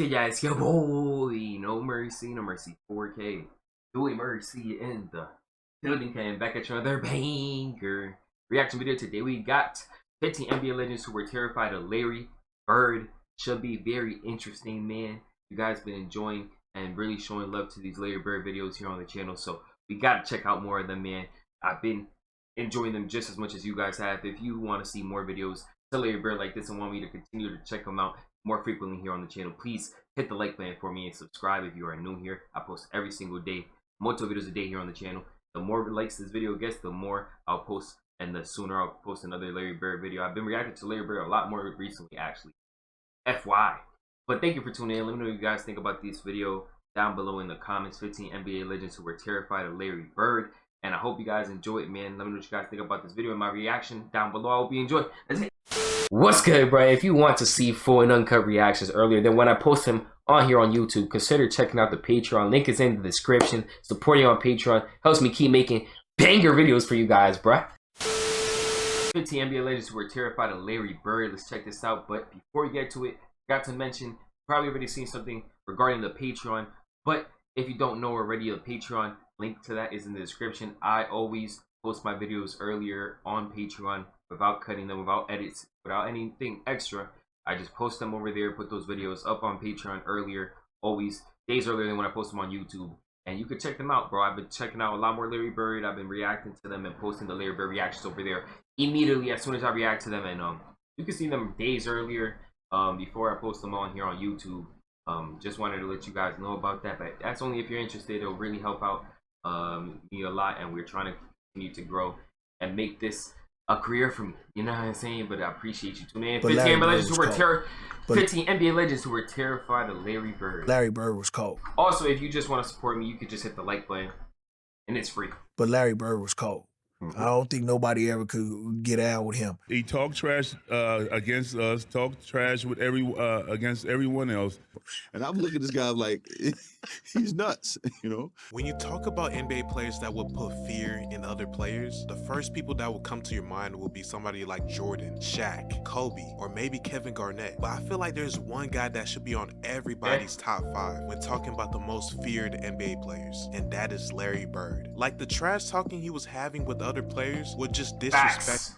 good, guys? Yo, boy, no mercy 4K. Doing mercy in the building. Came back at you another banger reaction video. Today we got 15 NBA legends who were terrified of Larry Bird. Should be very interesting, man. You guys been enjoying and really showing love to these Larry Bird videos here on the channel, so we gotta check out more of them, man. I've been enjoying them just as much as you guys have. If you want to see more videos to Larry Bird like this and want me to continue to check them out more frequently here on the channel, please hit the like button for me and subscribe if you are new here. I post every single day, multiple videos a day here on the channel. The more likes this video gets, the more I'll post, and the sooner I'll post another Larry Bird video. I've been reacting to Larry Bird a lot more recently, actually. FY. But thank you for tuning in. Let me know what you guys think about this video down below in the comments. 15 NBA legends who were terrified of Larry Bird. And I hope you guys enjoy it, man. Let me know what you guys think about this video and my reaction down below. I hope you enjoy. That's it. What's good, bro? If you want to see full and uncut reactions earlier than when I post them on here on YouTube, consider checking out the Patreon. Link is in the description. Supporting on Patreon helps me keep making banger videos for you guys, bro. 15 NBA legends who were terrified of Larry Bird. Let's check this out. But before we get to it, I got to mention, probably already seen something regarding the Patreon. But if you don't know already, the Patreon link to that is in the description. I always post my videos earlier on Patreon without cutting them, without edits, without anything extra. I just post them over there, put those videos up on Patreon earlier, always days earlier than when I post them on YouTube. And you can check them out, bro. I've been checking out a lot more Larry Bird. I've been reacting to them and posting the Larry Bird reactions over there immediately as soon as I react to them. And you can see them days earlier before I post them on here on YouTube. Just wanted to let you guys know about that. But that's only if you're interested. It'll really help out me a lot. And we're trying to continue to grow and make this a career for me, you know what I'm saying? But I appreciate you tuning in. 15 NBA legends who were 15 NBA legends who were terrified of Larry Bird. Larry Bird was cold. Also, if you just want to support me, you could just hit the like button, and it's free. But Larry Bird was cold. I don't think nobody ever could get out with him. He talked trash against us, talked trash with against everyone else. And I'm looking at this guy like, he's nuts, you know? When you talk about NBA players that will put fear in other players, the first people that will come to your mind will be somebody like Jordan, Shaq, Kobe, or maybe Kevin Garnett. But I feel like there's one guy that should be on everybody's top 5 when talking about the most feared NBA players, and that is Larry Bird. Like, the trash talking he was having with other players would just disrespect.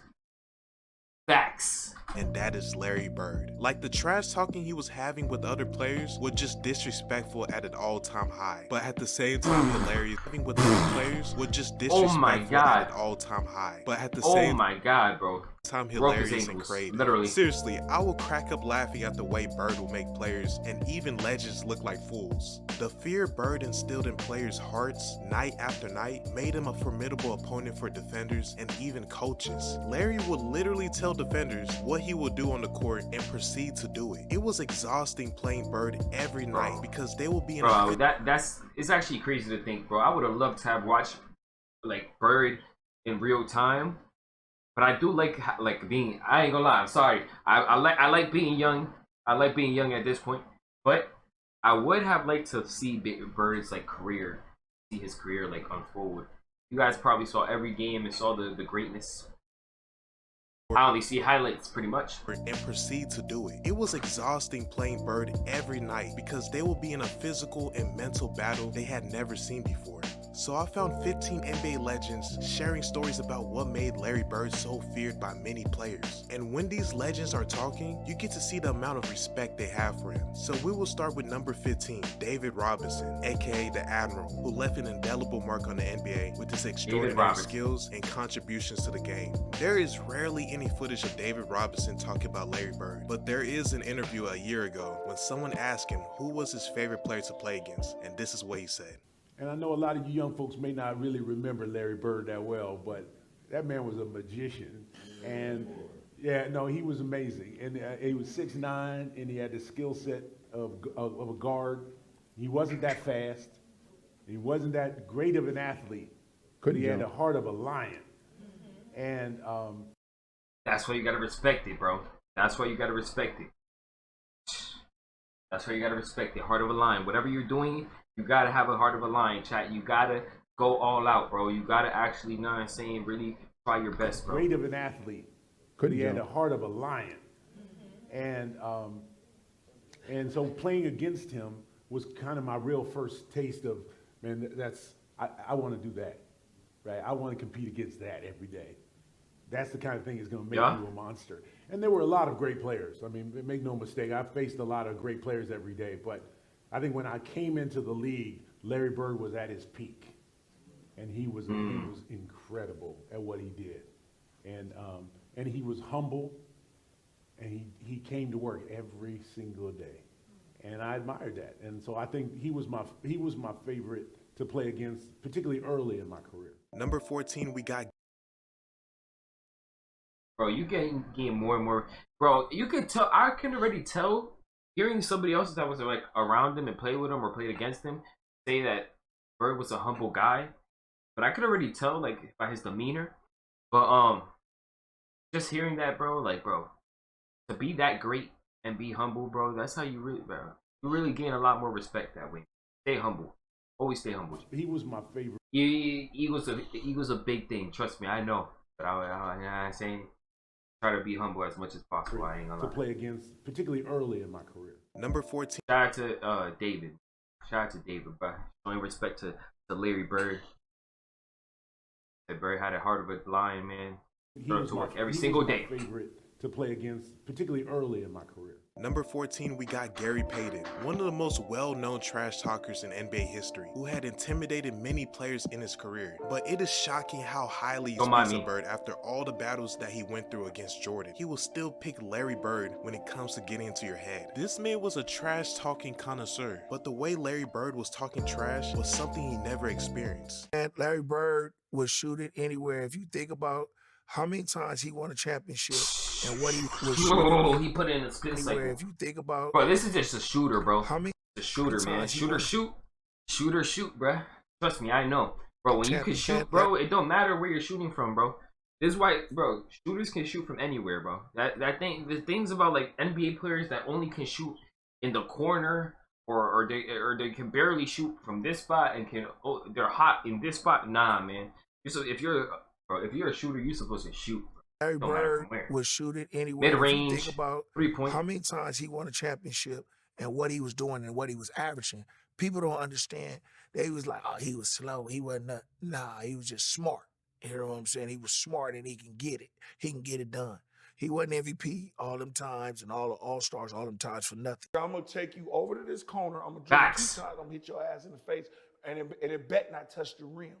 Facts. And that is Larry Bird. Like, the trash talking he was having with other players was just disrespectful at an all-time high. But at the same time, hilarious having with other players was just disrespectful at an all-time high. But at the same bro. time, hilarious and crazy. Literally. Seriously, I will crack up laughing at the way Bird will make players and even legends look like fools. The fear Bird instilled in players' hearts night after night made him a formidable opponent for defenders and even coaches. Larry would literally tell defenders what he would do on the court and proceed to do it. It was exhausting playing Bird every night because they will be in it's actually crazy to think, bro. I would have loved to have watched like Bird in real time. But I do like being, I ain't gonna lie, I'm sorry. I like being young. I like being young at this point. But I would have liked to see Bird's career, see his career unfold. You guys probably saw every game and saw the greatness. I only see highlights pretty much. And proceed to do it. It was exhausting playing Bird every night because they will be in a physical and mental battle they had never seen before. So I found 15 NBA legends sharing stories about what made Larry Bird so feared by many players. And when these legends are talking, you get to see the amount of respect they have for him. So we will start with number 15, David Robinson, aka the Admiral, who left an indelible mark on the NBA with his extraordinary skills and contributions to the game. There is rarely any footage of David Robinson talking about Larry Bird, but there is an interview a year ago when someone asked him who was his favorite player to play against, and this is what he said. And I know a lot of you young folks may not really remember Larry Bird that well, but that man was a magician. And yeah, no, he was amazing. And he was 6'9", and he had the skill set of a guard. He wasn't that fast. He wasn't that great of an athlete, but he had the heart of a lion. And that's why you gotta respect it, bro. That's why you gotta respect it. That's why you gotta respect it. Heart of a lion. Whatever you're doing, you gotta have a heart of a lion, chat. You gotta go all out, bro. You gotta actually, know what I'm saying, really try your best, bro. Great of an athlete, but he had the heart of a lion. And And so playing against him was kind of my real first taste of, man, I want to do that, right? I want to compete against that every day. That's the kind of thing that's going to make you a monster. And there were a lot of great players. I mean, make no mistake, I faced a lot of great players every day. But I think when I came into the league, Larry Bird was at his peak. And he was incredible at what he did. And he was humble, and he came to work every single day. And I admired that. And so I think he was my favorite to play against, particularly early in my career. Number 14, we got. Bro, you getting more and more. Bro, you could tell. I can already tell, hearing somebody else that was like around him and played with him or played against him say that Bird was a humble guy. But I could already tell, like, by his demeanor. But just hearing that, bro, like, bro, to be that great and be humble, bro, that's how you really gain a lot more respect that way. Stay humble. Always stay humble. He was my favorite. Eagles a big thing. Trust me, I know. But I'm saying, try to be humble as much as possible. I ain't gonna lie. To play against, particularly early in my career. Number 14. Shout out to David. Shout out to David, bro. Showing respect to Larry Bird. That Bird had a heart of a lion, man. He was to work every single day. Favorite to play against, particularly early in my career. Number 14, we got Gary Payton, one of the most well-known trash talkers in NBA history, who had intimidated many players in his career. But it is shocking how highly he speaks of Bird after all the battles that he went through against Jordan. He will still pick Larry Bird when it comes to getting into your head. This man was a trash-talking connoisseur, but the way Larry Bird was talking trash was something he never experienced. And Larry Bird would shoot it anywhere. If you think about how many times he won a championship and what he was shooting. He put it in a spin cycle. If you think about, bro, this is just a shooter, bro. How many? The shooter, man. Shooter, shoot, bro. Trust me, I know, bro. When you can shoot, bro, it don't matter where you're shooting from, bro. This is why, bro. Shooters can shoot from anywhere, bro. The things about like NBA players that only can shoot in the corner or they can barely shoot from this spot and they're hot in this spot. Nah, man. So if you're a shooter, you're supposed to shoot. Larry Bird would shoot it anywhere. Mid-range, think about 3-point. How many times he won a championship and what he was doing and what he was averaging. People don't understand. They was like, oh, he was slow. He wasn't. Nah, he was just smart. You know what I'm saying? He was smart and he can get it. He can get it done. He wasn't MVP all them times and all the All-Stars all them times for nothing. I'm going to take you over to this corner. I'm going to dribble 2 times. I'm going to hit your ass in the face. And it bet not touch the rim.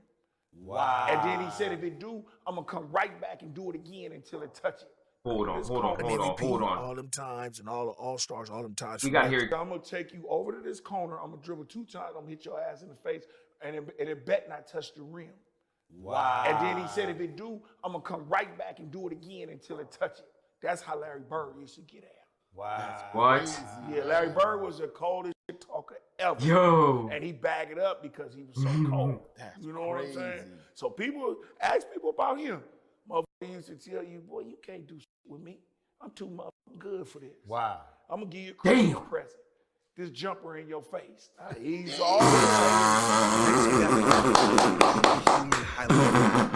Wow. And then he said, if it do, I'm going to come right back and do it again until it touch it. Hold on. All them times and all the All-Stars, all them times. We got here. I'm going to take you over to this corner. I'm going to dribble 2 times. I'm going to hit your ass in the face. And it bet not touch the rim. Wow. And then he said, if it do, I'm going to come right back and do it again until it touch it. That's how Larry Bird used to get at. Wow. What? Yeah, Larry Bird was the coldest shit talker ever. Yo. And he bagged it up because he was so cold. You know what I'm saying? So people ask people about him. Motherfucker used to tell you, boy, you can't do shit with me. I'm too motherfucking good for this. Wow. I'm going to give you a Christmas present. This jumper in your face. He's always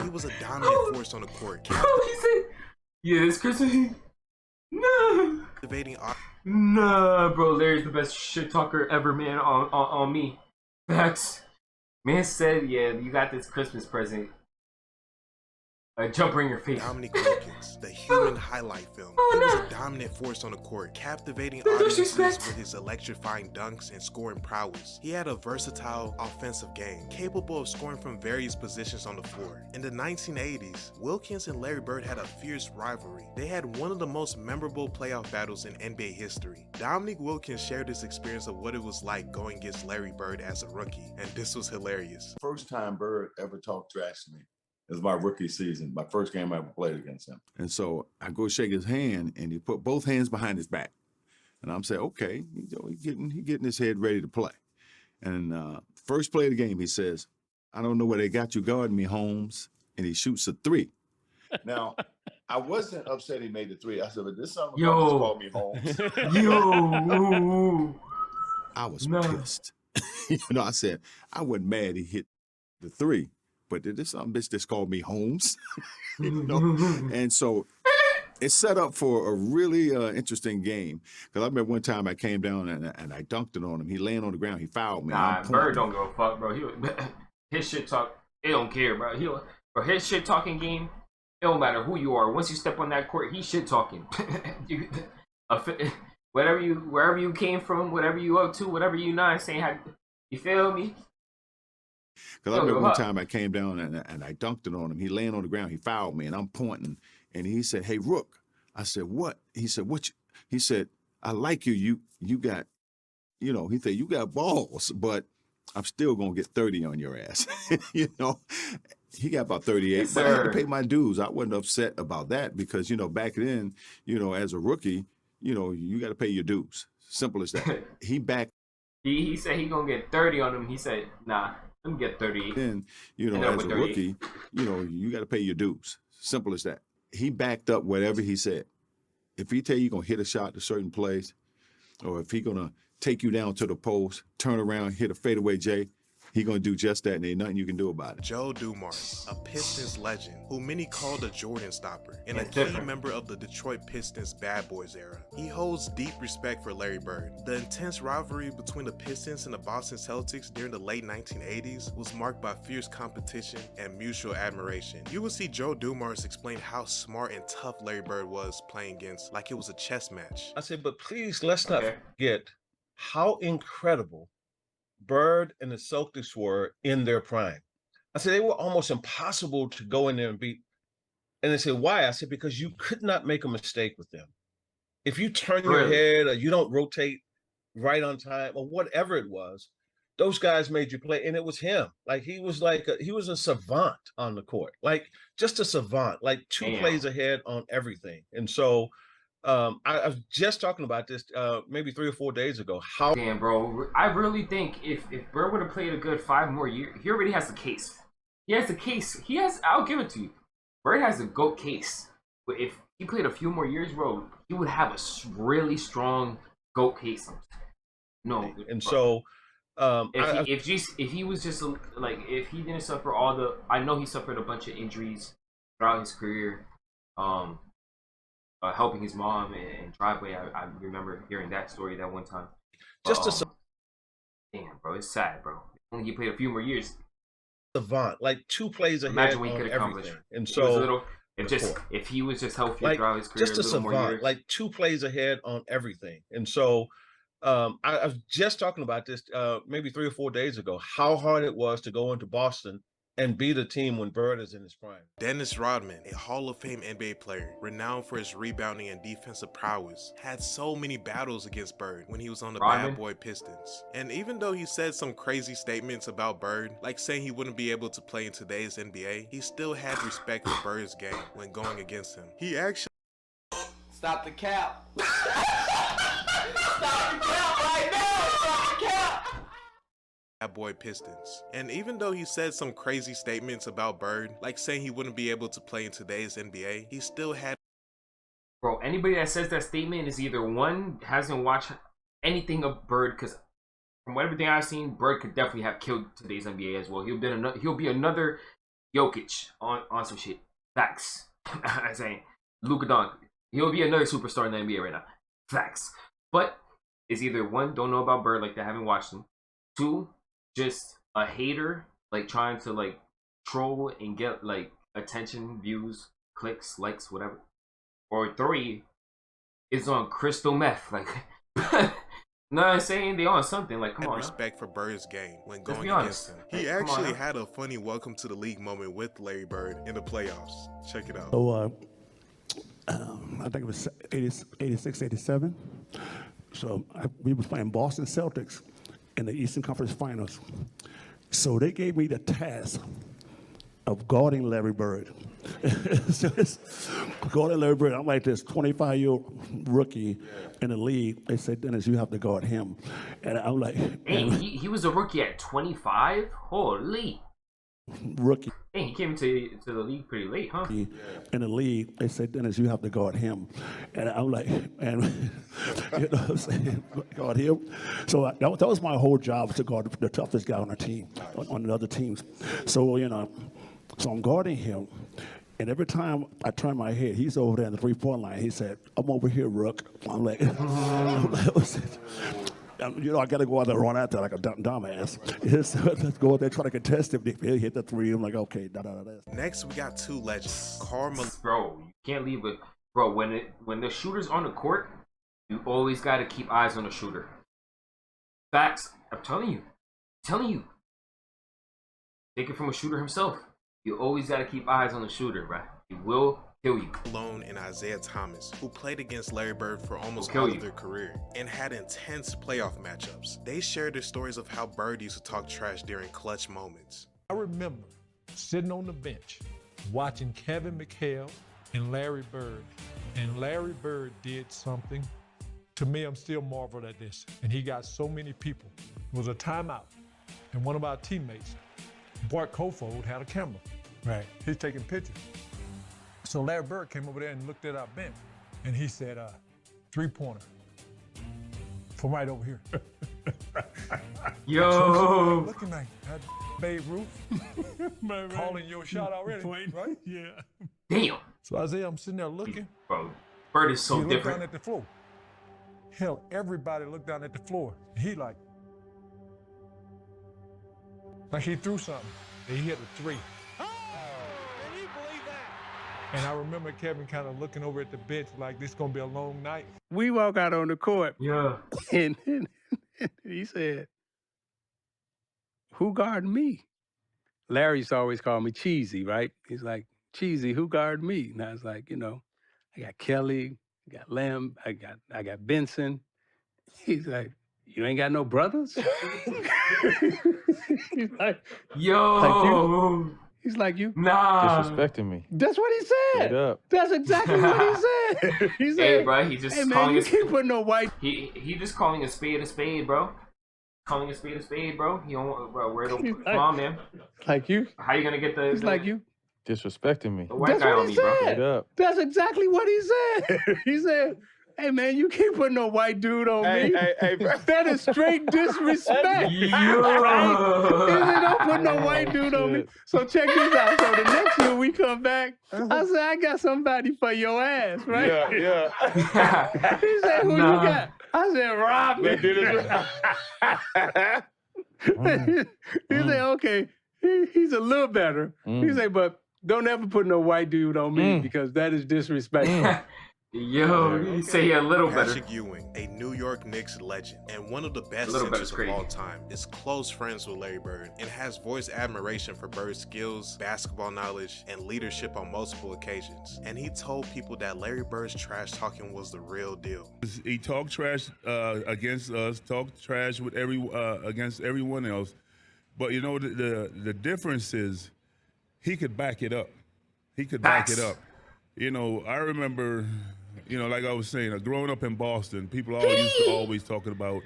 He was a dominant force on the court. He said, yeah, this Christmas. No. Nah, bro, Larry's the best shit talker ever, man, on me. Facts. Man said, yeah, you got this Christmas present. A jumper in your face. Dominique Wilkins, the human highlight film. He was a dominant force on the court, captivating audiences with his electrifying dunks and scoring prowess. He had a versatile offensive game, capable of scoring from various positions on the floor. In the 1980s, Wilkins and Larry Bird had a fierce rivalry. They had one of the most memorable playoff battles in NBA history. Dominique Wilkins shared his experience of what it was like going against Larry Bird as a rookie, and this was hilarious. First time Bird ever talked trash to me. It was my rookie season, my first game I ever played against him. And so I go shake his hand, and he put both hands behind his back. And I'm saying, okay, he getting his head ready to play. And first play of the game, he says, I don't know where they got you guarding me, Holmes. And he shoots a 3. Now, I wasn't upset he made the 3. I said, but this son of a gun just called me Holmes. Yo. I was pissed. I said, I wasn't mad he hit the 3. But this some bitch just called me Holmes, And so It's set up for a really interesting game. Because I remember one time I came down and I dunked it on him. He laying on the ground. He fouled me. Nah, Bird don't give a fuck, bro. His shit talk, it don't care, bro. Bro, his shit talking game, it don't matter who you are. Once you step on that court, he's shit talking. Wherever you came from, whatever you up to, whatever you not saying, you feel me? Because I remember one time I came down and I dunked it on him. He laying on the ground. He fouled me, and I'm pointing. And he said, "Hey, Rook." I said, "What?" He said, "What?" He said, "I like you. You got, he said, you got balls, but I'm still going to get 30 on your ass." He got about 38, yes, but I had to pay my dues. I wasn't upset about that because, back then, as a rookie, you got to pay your dues. Simple as that. He said he going to get 30 on him. He said, nah, let me get 30. Then, as a rookie, you got to pay your dues. Simple as that. He backed up whatever he said. If he tell you going to hit a shot to a certain place, or if he going to take you down to the post, turn around, hit a fadeaway J, he going to do just that, and ain't nothing you can do about it. Joe Dumars, a Pistons legend, who many called a Jordan stopper, and a key member of the Detroit Pistons bad boys era. He holds deep respect for Larry Bird. The intense rivalry between the Pistons and the Boston Celtics during the late 1980s was marked by fierce competition and mutual admiration. You will see Joe Dumars explain how smart and tough Larry Bird was playing against, like it was a chess match. I said, but please, let's not forget how incredible Bird and the Celtics were in their prime. I said, they were almost impossible to go in there and beat. And they said, why? I said, because you could not make a mistake with them. If you turn your head or you don't rotate right on time or whatever it was, those guys made you play. And it was him. Like, he was a savant on the court, like just a savant, like two plays ahead on everything. And so I was just talking about this maybe 3 or 4 days ago. Damn, bro. I really think if Bird would have played a good 5 more years, he already has the case. He has the case. I'll give it to you. Bird has a GOAT case. But if he played a few more years, bro, he would have a really strong GOAT case. No. And so if he was just like, if he didn't suffer I know he suffered a bunch of injuries throughout his career. Helping his mom in driveway. I remember hearing that story that one time. Damn, bro, it's sad, bro. Only he played a few more years. Savant, like 2 plays ahead. Imagine what he on could accomplish. Everything. And so if he was just healthy throughout his career, just a savant, like 2 plays ahead on everything. And so I was just talking about this maybe 3 or 4 days ago, how hard it was to go into Boston and beat a team when Bird is in his prime. Dennis Rodman, a Hall of Fame NBA player, renowned for his rebounding and defensive prowess, had so many battles against Bird when he was on the bad boy Pistons. And even though he said some crazy statements about Bird, like saying he wouldn't be able to play in today's NBA, he still had respect for Bird's game when going against him. He actually... Stop the cap. Stop the cap right now. Stop the cap. Bad boy Pistons. And even though he said some crazy statements about Bird, like saying he wouldn't be able to play in today's NBA, he still had... Bro, anybody that says that statement is either one, hasn't watched anything of Bird, because from everything I've seen, Bird could definitely have killed today's NBA as well. He'll be another Jokic on some shit. Facts. I'm saying Luka Doncic. He'll be another superstar in the NBA right now. Facts. But it's either one, don't know about Bird like that, haven't watched him. 2, just a hater, like trying to like troll and get like attention, views, clicks, likes, whatever. Or 3 is on crystal meth, like no, I'm saying they on something, like come on. Respect for Bird's game when going against him. He actually had a funny welcome to the league moment with Larry Bird in the playoffs. Check it out. So I think it was 86, 87. So we was playing Boston Celtics in the Eastern Conference Finals. So they gave me the task of guarding Larry Bird. So it's guarding Larry Bird. I'm like this 25-year-old rookie in the league. They said, Dennis, you have to guard him. And I'm like... Hey, he was a rookie at 25? Holy. Rookie. Hey, he came to the league pretty late, huh? In the league, they said, Dennis, you have to guard him. And I'm like, and you know what I'm saying? Guard him. So that was my whole job, to guard the toughest guy on our team, on the other teams. So, so I'm guarding him. And every time I turn my head, he's over there in the 3-point line. He said, "I'm over here, Rook." I'm like, you know, I got to go out there and run out there like a dumbass. Let's go out there, try to contest him. If he hit the three, I'm like, okay, Next, we got two legends. Bro, you can't leave it. Bro, when the shooter's on the court, you always got to keep eyes on the shooter. Facts. I'm telling you. Take it from a shooter himself. You always got to keep eyes on the shooter, bro. He will kill you. Malone and Isaiah Thomas, who played against Larry Bird for almost all of their career and had intense playoff matchups. They shared their stories of how Bird used to talk trash during clutch moments. I remember sitting on the bench watching Kevin McHale and Larry Bird. And Larry Bird did something. To me, I'm still marveled at this. And he got so many people. It was a timeout. And one of our teammates, Bart Kofold, had a camera. Right. He's taking pictures. So Larry Bird came over there and looked at our bench. And he said, 3-pointer from right over here. Yo. So looking like that Babe Ruth. Calling your shot already, right? Yeah. Damn. So Isaiah, I'm sitting there looking. Bro, Bird is so he looked different. down at the floor. Hell, everybody looked down at the floor. He like he threw something. And he hit a 3. Oh, can you believe that? And I remember Kevin kind of looking over at the bench like this gonna be a long night. We walk out on the court. Yeah. And he said, "Who guarding me?" Larry used to always call me Cheesy, right? He's like, "Cheesy, who guarded me?" And I was like, you know, I got Kelly, I got Lamb, I got Benson. He's like, "You ain't got no brothers?" He's like, yo. Like you? He's like, you? Nah. Disrespecting me. That's what he said. Straight up. That's exactly what he said. He said, Hey, bro, he just "Hey, man, calling you us. can't put no white." He just calling a spade, bro. Calling a spade, bro. He don't, bro. Where the He's come on, man. Like you? How you gonna get the? He's like you. Disrespecting me. The white That's guy what on he me, bro. said. Straight up. That's exactly what he said. He said, "Hey, man, you can't put no white dude on me." Hey, bro. That is straight disrespect. Yo. Right? He said, "Don't put no white dude on me." So check this out. So the next year we come back, I said, "I got somebody for your ass," right? Yeah. He said, "Who you got?" I said, "Rodman." He said, "Okay, he's a little better." He said, "But don't ever put no white dude on me because that is disrespectful." Yo, you say a little better. Patrick Ewing, a New York Knicks legend and one of the best Little centers better's of all time, is close friends with Larry Bird and has voiced admiration for Bird's skills, basketball knowledge, and leadership on multiple occasions. And he told people that Larry Bird's trash talking was the real deal. He talked trash against us, talked trash with against everyone else. But you know the difference is he could back it up. He could back it up. You know, I remember, you know, like I was saying, growing up in Boston, people always talking about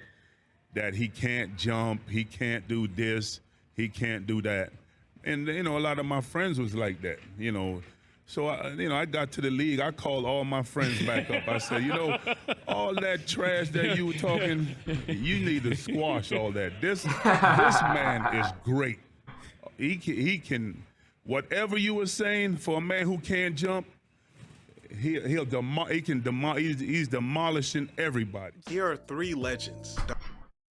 that he can't jump, he can't do this, he can't do that. And, you know, a lot of my friends was like that, you know. So, I got to the league. I called all my friends back up. I said, you know, all that trash that you were talking, you need to squash all that. This man is great. He can, whatever you were saying for a man who can't jump, he's demolishing everybody. Here are 3 legends.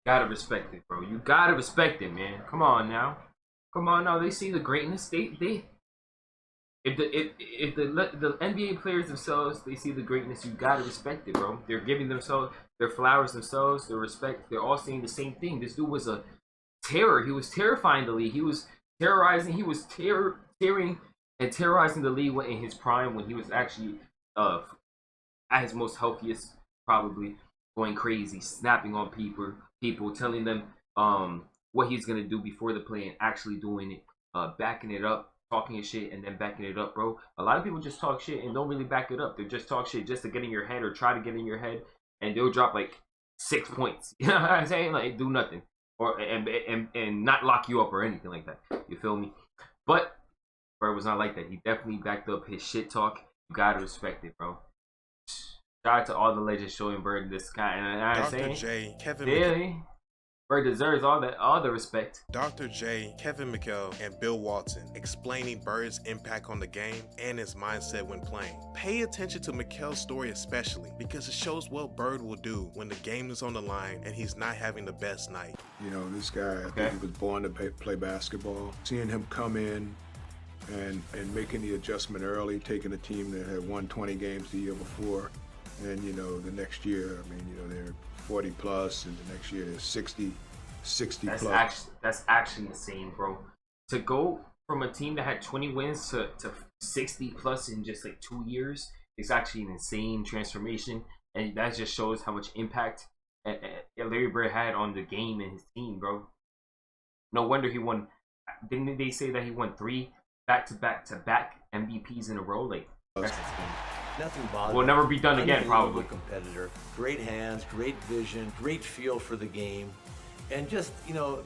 Gotta respect it, bro. You gotta respect it, man. Come on now. They see the greatness. If the NBA players themselves, they see the greatness. You gotta respect it, bro. They're giving themselves their flowers themselves, their respect. They're all saying the same thing. This dude was a terror. He was terrifying the league. He was terrorizing. He was terrorizing the league in his prime when he was actually at his most healthiest, probably going crazy, snapping on people, telling them what he's gonna do before the play and actually doing it, backing it up, talking his shit and then backing it up, bro. A lot of people just talk shit and don't really back it up. They just talk shit just to get in your head or try to get in your head, and they'll drop like 6 points. You know what I'm saying? Like do nothing or and not lock you up or anything like that. You feel me? But Bird was not like that. He definitely backed up his shit talk. You gotta respect it, bro. Shout out to all the legends showing Bird this kind. And I'm Dr. saying, J, Kevin really? Bird deserves all the respect. Dr. J, Kevin McHale, and Bill Walton explaining Bird's impact on the game and his mindset when playing. Pay attention to McHale's story especially because it shows what Bird will do when the game is on the line and he's not having the best night. You know, this guy, I think he was born to play basketball. Seeing him come in and making the adjustment early, taking a team that had won 20 games the year before, and, you know, the next year, I mean, you know, they're 40 plus, and the next year there's 60 plus. That's actually insane, bro. To go from a team that had 20 wins to 60 plus in just like 2 years is actually an insane transformation, and that just shows how much impact Larry Bird had on the game and his team, bro. No wonder he won. Didn't they say that he won 3 back-to-back MVPs in a row? Like, that's insane. Nothing bothers. Will never be done again, probably. Competitor, great hands, great vision, great feel for the game, and just, you know,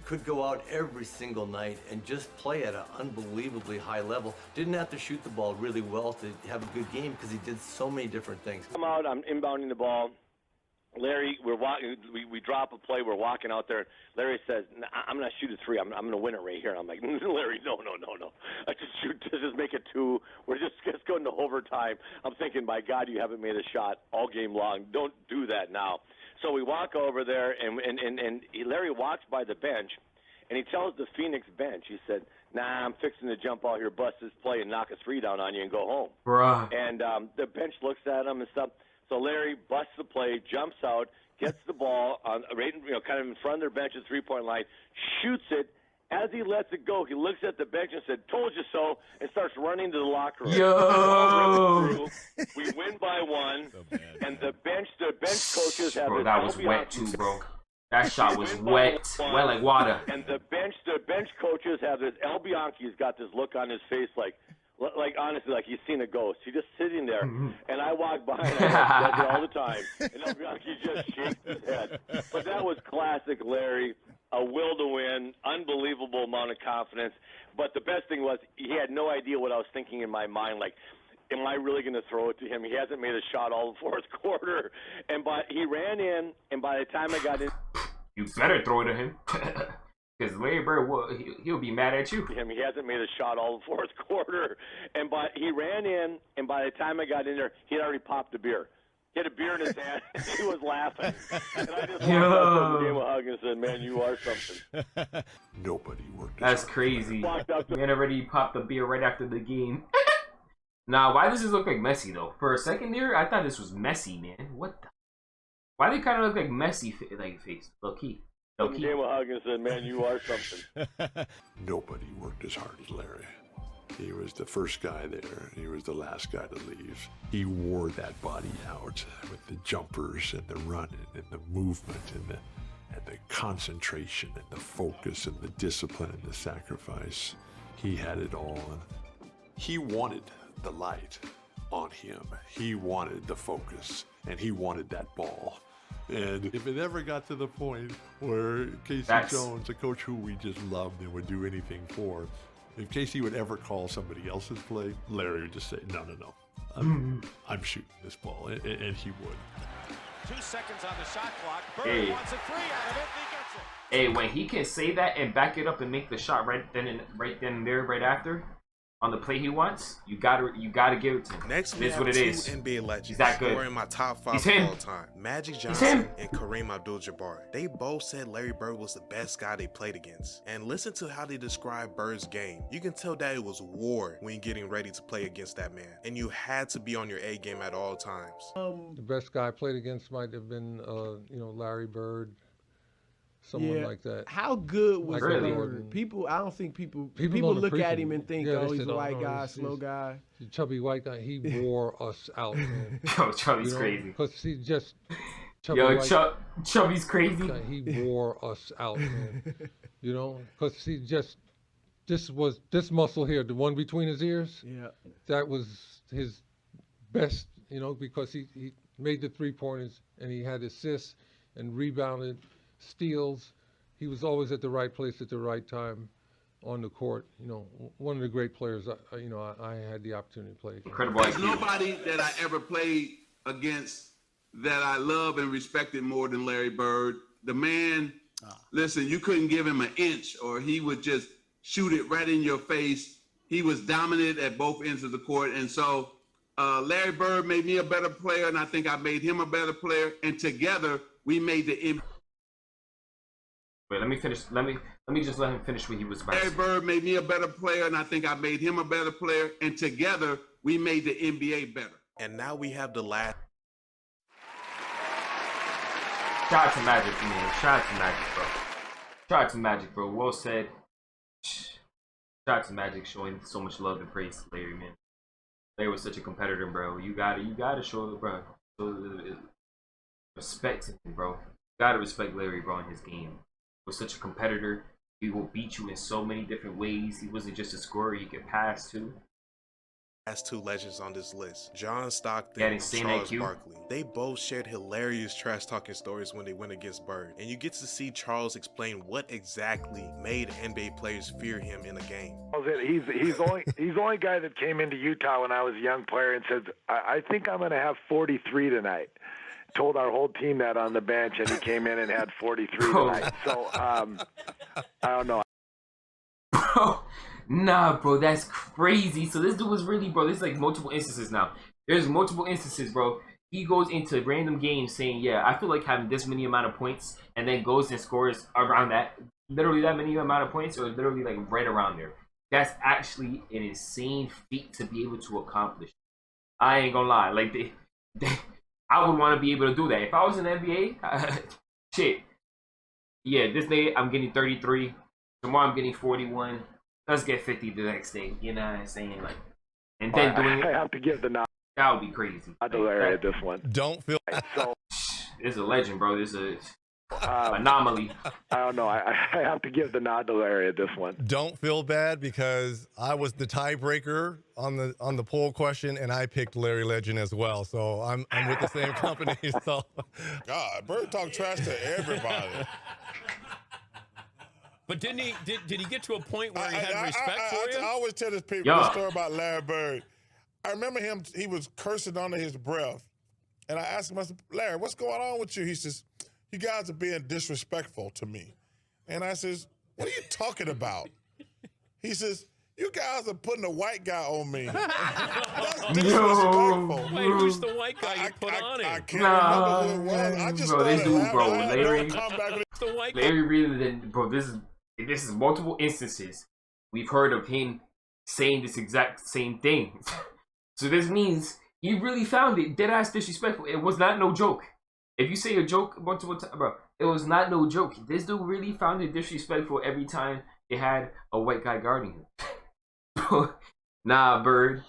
could go out every single night and just play at an unbelievably high level. Didn't have to shoot the ball really well to have a good game because he did so many different things. I'm out. I'm inbounding the ball. Larry, we drop a play. We're walking out there. Larry says, "I'm gonna shoot a 3. I'm gonna win it right here." And I'm like, "Larry, no. I just make it 2. We're just going to overtime." I'm thinking, "My God, you haven't made a shot all game long. Don't do that now." So we walk over there, and Larry walks by the bench, and he tells the Phoenix bench, he said, "Nah, I'm fixing to jump out here, bust this play, and knock a 3 down on you and go home." Bruh. And the bench looks at him and stuff. So Larry busts the play, jumps out, gets the ball on kind of in front of their bench at 3-point line, shoots it. As he lets it go, he looks at the bench and said, "Told you so," and starts running to the locker room. Yo! We win by 1, and the bench coaches have. Bro, that was wet too, bro. That shot was wet like water. And the bench coaches have this. El Bianchi's got this look on his face like honestly, like he's seen a ghost. He's just sitting there, and I walk by and I does it all the time, and El Bianchi just shakes his head. But that was classic Larry, a will to win, unbelievable amount of confidence. But the best thing was he had no idea what I was thinking in my mind, like, am I really going to throw it to him? He hasn't made a shot all the fourth quarter. He ran in, and by the time I got in... You better throw it to him. Because Larry Bird, he'll be mad at you. He hasn't made a shot all the fourth quarter. He ran in, and by the time I got in there, he'd already popped a beer. He had a beer in his hand, and he was laughing. And I just walked up to him, gave him a hug, and said, "Man, you are something." Nobody worked. That's crazy. Man already popped the beer right after the game. Nah, why does this look like Messi, though? For a second there, I thought this was Messi, man. What the? Why they kind of look like Messi face? Low-key. Gave him a hug and said, "Man, you are something." Nobody worked as hard as Larry. He was the first guy there. He was the last guy to leave. He wore that body out with the jumpers and the running and the movement and the concentration and the focus and the discipline and the sacrifice. He had it all. He wanted the light on him. He wanted the focus, and he wanted that ball. And if it ever got to the point where Casey Jones, a coach who we just loved and would do anything for, if Casey would ever call somebody else's play, Larry would just say, no, I'm shooting this ball, and he would. 2 seconds on the shot clock. Bird wants a 3 out of it, and he gets it. Hey, when he can say that and back it up and make the shot right then and there, right after, on the play he wants, you gotta give it to him. Next, we have 2 NBA legends. He's that good. Who are in my top 5 of all time. Magic Johnson and Kareem Abdul-Jabbar. They both said Larry Bird was the best guy they played against. And listen to how they describe Bird's game. You can tell that it was war when you're getting ready to play against that man. And you had to be on your A game at all times. The best guy I played against might have been, Larry Bird. Someone like that. How good was really? Bird? I don't think people look at him and think, he's a white guy, slow guy. Chubby white guy. He wore us out, man. Yo, Chubby's crazy. Because he just... Chubby's crazy. He wore us out, man. Because he just... This muscle here, the one between his ears, that was his best, because he made the 3-pointers and he had assists and rebounded, steals. He was always at the right place at the right time on the court. One of the great players I had the opportunity to play against. Incredible. There's nobody that I ever played against that I love and respected more than Larry Bird. The man Listen, you couldn't give him an inch or he would just shoot it right in your face. He was dominant at both ends of the court. And so Larry Bird made me a better player, and I think I made him a better player. And together, we made the NBA. Wait, let me finish. Let me just let him finish what he was about. Larry Bird made me a better player, and I think I made him a better player. And together, we made the NBA better. And now we have the last. Shout out to Magic, man. Shout out to Magic, bro. Shout out to Magic, bro. Well said. Shout out to Magic showing so much love and praise to Larry, man. Larry was such a competitor, bro. You gotta show the bro. Respect him, bro. You gotta respect Larry, bro, in his game. He was such a competitor. He will beat you in so many different ways. He wasn't just a scorer you could pass to. Last two legends on this list, John Stockton and Charles Barkley. They both shared hilarious trash talking stories when they went against Bird, and you get to see Charles explain what exactly made NBA players fear him in a game. He's the only guy that came into Utah when I was a young player and said, I think I'm going to have 43 tonight. Told our whole team that on the bench, and he came in and had 43 tonight. So I don't know. Bro, nah, bro, that's crazy. So this dude was really, bro, this is like multiple instances now. There's multiple instances, bro. He goes into random games saying, yeah, I feel like having this many amount of points, and then goes and scores around that, literally that many amount of points, or literally like right around there. That's actually an insane feat to be able to accomplish. I ain't gonna lie, like I would want to be able to do that. If I was in the NBA, shit. Yeah, this day I'm getting 33. Tomorrow I'm getting 41. Let's get 50 the next day. You know what I'm saying? Like, and then doing it. I have to give the nod. That would be crazy. Nod to Larry at this one. Don't feel. So, this is a legend, bro. This is anomaly. I don't know. I have to give the nod to Larry at this one. Don't feel bad because I was the tiebreaker on the poll question, and I picked Larry Legend as well. So I'm with the same company. So God, Bird talk trash to everybody. But did he get to a point where he had respect for him? I always tell this people the story about Larry Bird. I remember him, he was cursing under his breath. And I asked him, I said, Larry, what's going on with you? He says, you guys are being disrespectful to me. And I says, what are you talking about? He says, you guys are putting a white guy on me. That's disrespectful. Wait, who's the white guy you put on him? I can't remember who it was. I just bro, this dude, bro, Larry really didn't, bro, this is multiple instances we've heard of him saying this exact same thing. So this means he really found it dead-ass disrespectful. It was not no joke. If you say a joke multiple times, bro, it was not no joke. This dude really found it disrespectful every time they had a white guy guarding him. Nah, Bird.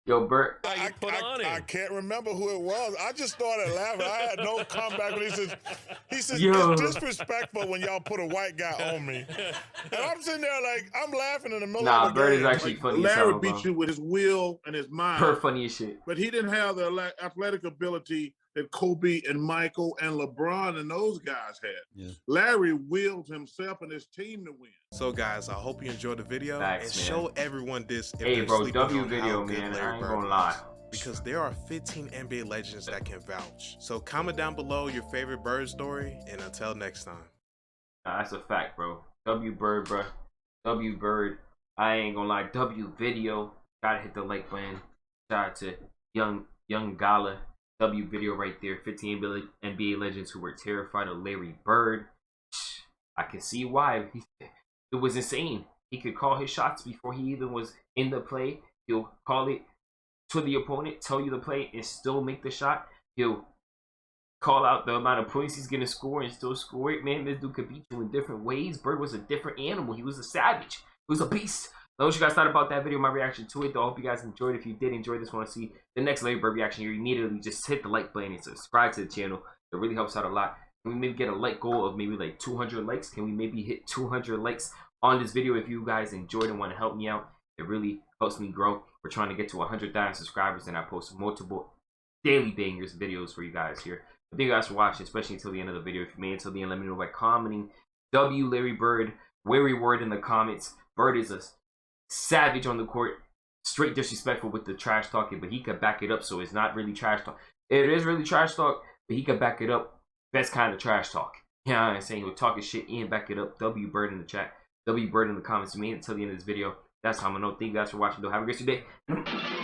Yo, Bird. I can't remember who it was. I just started laughing. I had no comeback when he says Yo. it's disrespectful when y'all put a white guy on me. And I'm sitting there like, I'm laughing in the middle of the Bird game. is actually funny as Larry hell, beat bro. you with his will and his mind. Her funny as shit. But he didn't have the athletic ability that Kobe and Michael and LeBron and those guys had. Yeah. Larry willed himself and his team to win. So guys, I hope you enjoyed the video. Thanks, and man. show everyone this if Hey, they're bro, sleeping W on video, how good man. Larry I ain't Bird gonna is. lie. Because there are 15 NBA legends that can vouch. So comment down below your favorite Bird story, and until next time. Nah, that's a fact, bro. W Bird, bro. W Bird. I ain't gonna lie. W video. Gotta hit the like button. Shout out to young Gala. W video right there. 15 NBA legends who were terrified of Larry Bird. I can see why. It was insane. He could call his shots before he even was in the play. He'll call it to the opponent, tell you the play, and still make the shot. He'll call out the amount of points he's gonna score and still score it. Man, this dude could beat you in different ways. Bird was a different animal. He was a savage. He was a beast. Know what you guys thought about that video, my reaction to it, though. I hope you guys enjoyed. If you did enjoy this, want to see the next Larry Bird reaction, you immediately just hit the like button and subscribe to the channel. It really helps out a lot. Can we maybe get a like goal of maybe like 200 likes? Can we maybe hit 200 likes on this video if you guys enjoyed and want to help me out? It really helps me grow. We're trying to get to 100,000 subscribers, and I post multiple daily bangers videos for you guys here. Thank you guys for watching, especially until the end of the video. If you made it until the end, let me know by commenting W Larry Bird, Larry word in the comments. Bird is a savage on the court, straight disrespectful with the trash talking, but he could back it up, so it's not really trash talk. It is really trash talk, but he could back it up. Best kind of trash talk. Yeah, I'm saying we're talking shit and back it up. W Bird in the chat. W Bird in the comments. Me until the end of this video. That's how I'm gonna know. Thank you guys for watching. Though have a great day.